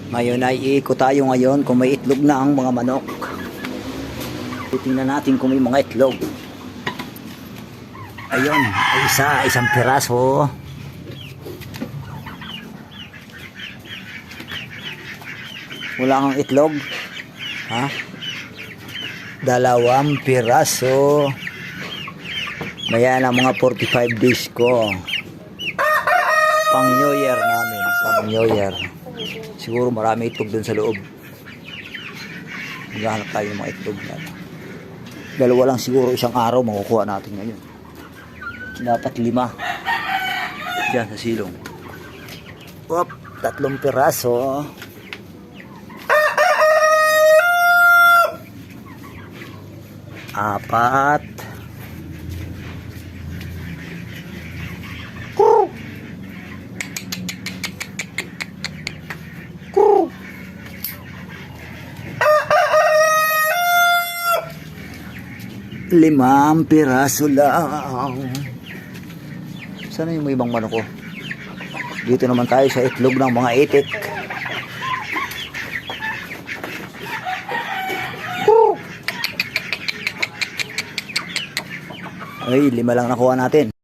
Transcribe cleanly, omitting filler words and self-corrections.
Ngayon ay iikot tayo ngayon kung may itlog na ang mga manok. Titingnan natin kung may mga itlog. Ayun, ay isang piraso. Wala kang itlog? Ha? 2 piraso. Maya na mga 45 days ko. Pang New Year namin. Pang New Year. Siguro marami itlog dun sa loob. Maghahanap tayo ng mga itlog na. 2 lang siguro isang araw makukuha natin ngayon. Dapat 5. Diyan sa silong. Wop, 3 piraso. Apat. Limang piraso lang. Sana yung ibang manok ko? Dito naman tayo sa itlog ng mga itik. Ay, 5 lang nakuha natin.